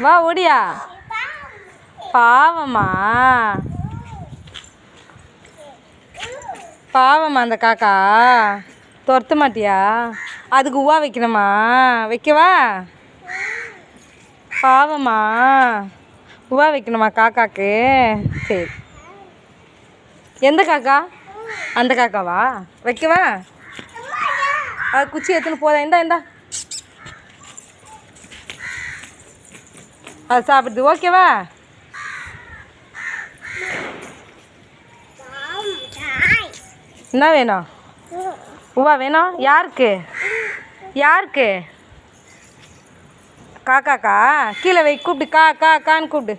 வா ஓடியா. பாவமா பாவமா அந்த காக்கா துரத்த மாட்டியா? அதுக்கு உவா வைக்கணுமா? வைக்கவா? பாவமா உவா வைக்கணுமா காக்காக்கு? சரி. எந்த காக்கா? அந்த காக்காவா? வைக்கவா? அது குச்சி எடுத்துன்னு போதா? இந்தா அது சாப்பிடுது. ஓகேவா? என்ன வேணும்? உவா வேணும்? யாருக்கு? யாருக்கு? காக்காக்கா? கீழே வை. கூப்பிடு. கான்னு கூப்பிடு.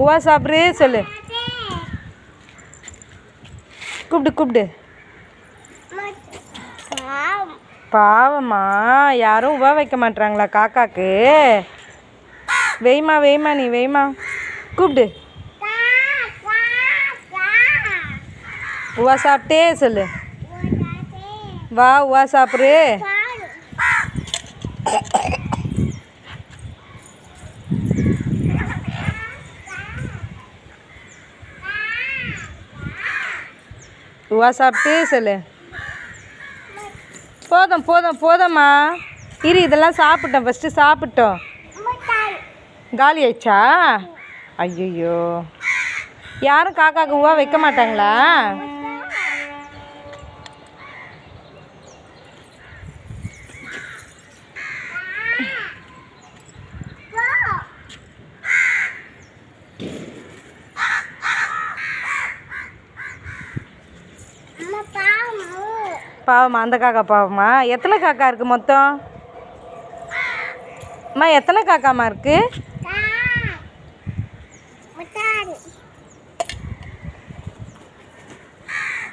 உவா சாப்பிடு சொல்லு. கூப்பிடு. பாவமா யாரும் உவா வைக்க மாட்டாங்களா காக்காக்கு? வெய்மா நீ வெய்மா. கூப்பிடு. உவா சாப்பிட்டே சொல்லு. வா உவா சாப்பிடு. உவா சாப்பிட்டு சொல்லு. போதும்மா. இரு, இதெல்லாம் சாப்பிட்டோம். ஃபஸ்ட்டு சாப்பிட்டோம். காலி ஆயிடுச்சா? ஐயோ, யாரும் காக்காக்கு உவா வைக்க மாட்டாங்களா? பாவமா அந்த காக்கா பாவமா? எத்தனை காக்கா இருக்குது மொத்தம்? அம்மா எத்தனை காக்காம்மா இருக்குது?